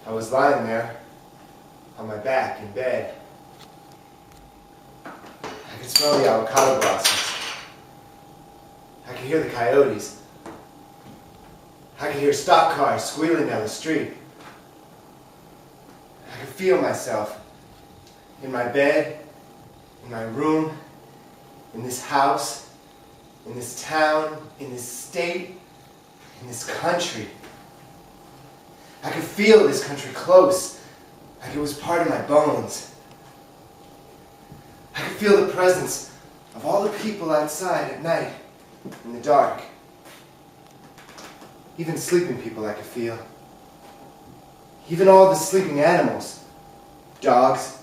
I was lying there, on my back in bed. I could smell the avocado blossoms. I could hear the coyotes. I could hear stock cars squealing down the street. I could feel myself in my bed, in my room, in this house, in this town, in this state, in this country. I could feel this country close, like it was part of my bones. I could feel the presence of all the people outside at night, in the dark. Even sleeping people I could feel. Even all the sleeping animals. Dogs,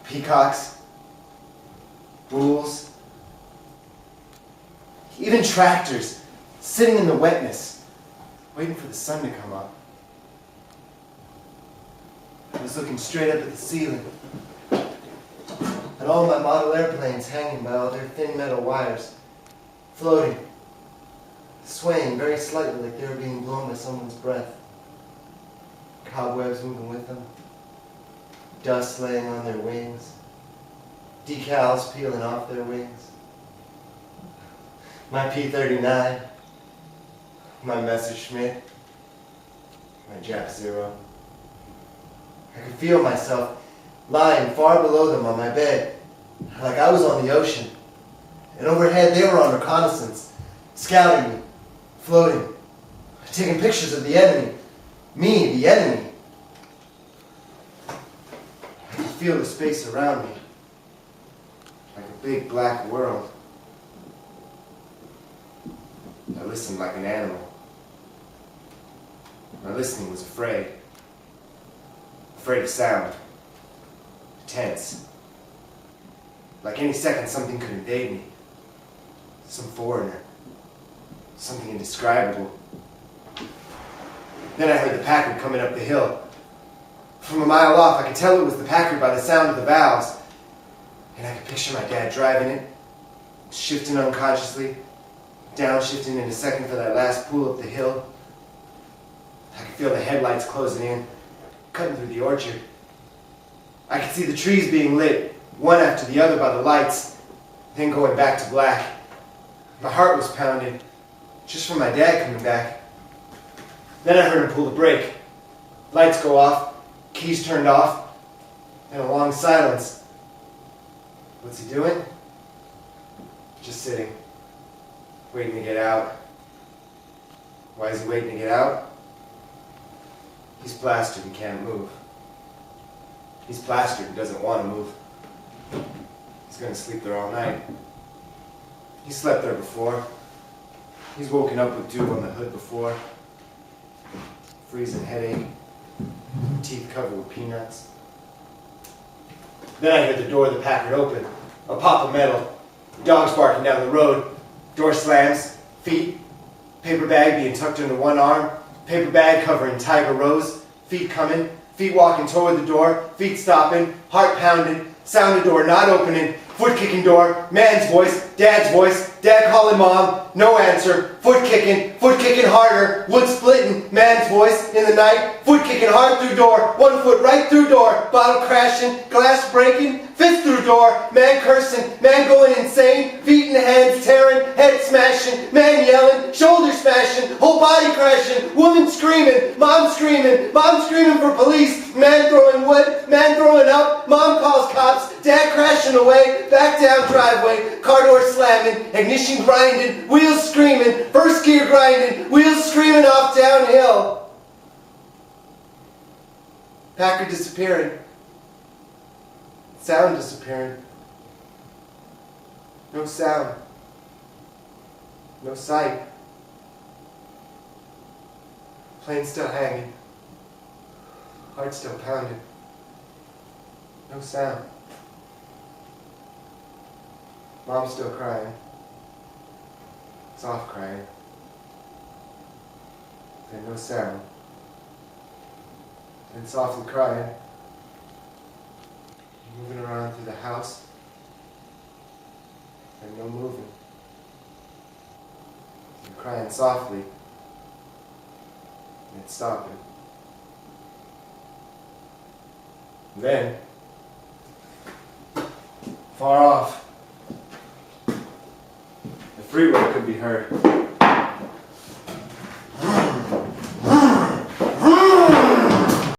peacocks, bulls. Even tractors sitting in the wetness, waiting for the sun to come up. I was looking straight up at the ceiling, at all my model airplanes hanging by all their thin metal wires, floating, swaying very slightly like they were being blown by someone's breath. Cobwebs moving with them, dust laying on their wings, decals peeling off their wings. My P-39, my Messerschmitt, my Jap Zero. I could feel myself lying far below them on my bed, like I was on the ocean. And overhead they were on reconnaissance, scouting me, floating, taking pictures of the enemy. Me, the enemy. I could feel the space around me, like a big black world. I listened like an animal. My listening was afraid. Afraid of sound. Tense. Like any second something could invade me. Some foreigner. Something indescribable. Then I heard the Packard coming up the hill. From a mile off, I could tell it was the Packard by the sound of the valves. And I could picture my dad driving it, shifting unconsciously, downshifting in a second for that last pull up the hill. I could feel the headlights closing in, cutting through the orchard. I could see the trees being lit, one after the other by the lights, then going back to black. My heart was pounding, just from my dad coming back. Then I heard him pull the brake. Lights go off, keys turned off, and a long silence. What's he doing? Just sitting, waiting to get out. Why is he waiting to get out? He's plastered and can't move. He's plastered and doesn't want to move. He's going to sleep there all night. He slept there before. He's woken up with dew on the hood before. Freezing headache. Teeth covered with peanuts. Then I heard the door of the Packard open. A pop of metal. Dogs barking down the road. Door slams. Feet. Paper bag being tucked under one arm. Paper bag covering Tiger Rose. Feet coming. Feet walking toward the door. Feet stopping. Heart pounding. Sound of door not opening. Foot kicking door. Man's voice. Dad's voice. Dad calling mom. No answer. Foot kicking harder. Wood splitting. Man's voice in the night. Foot kicking hard through door. One foot right through door. Bottle crashing. Glass breaking. Fist through door. Man cursing. Man going insane. Feet in the hands tearing. Head smashing. Man yelling. Shoulder smashing. Whole body crashing. Woman screaming. Mom screaming. Mom screaming for police. Man throwing wood. Man throwing up. Mom calls cops. Dad crashing away. Back down driveway. Car door slamming. Ignition grinding. Wheels screaming. First gear grinding. Wheels screaming off downhill. Packard disappearing. Sound disappearing. No sound. No sight. Plane still hanging. Heart still pounding. No sound. Mom's still crying. Soft crying. And no sound. And softly crying. Moving around through the house. And no moving. And crying softly. And stopping. Then, far off, the freeway could be heard.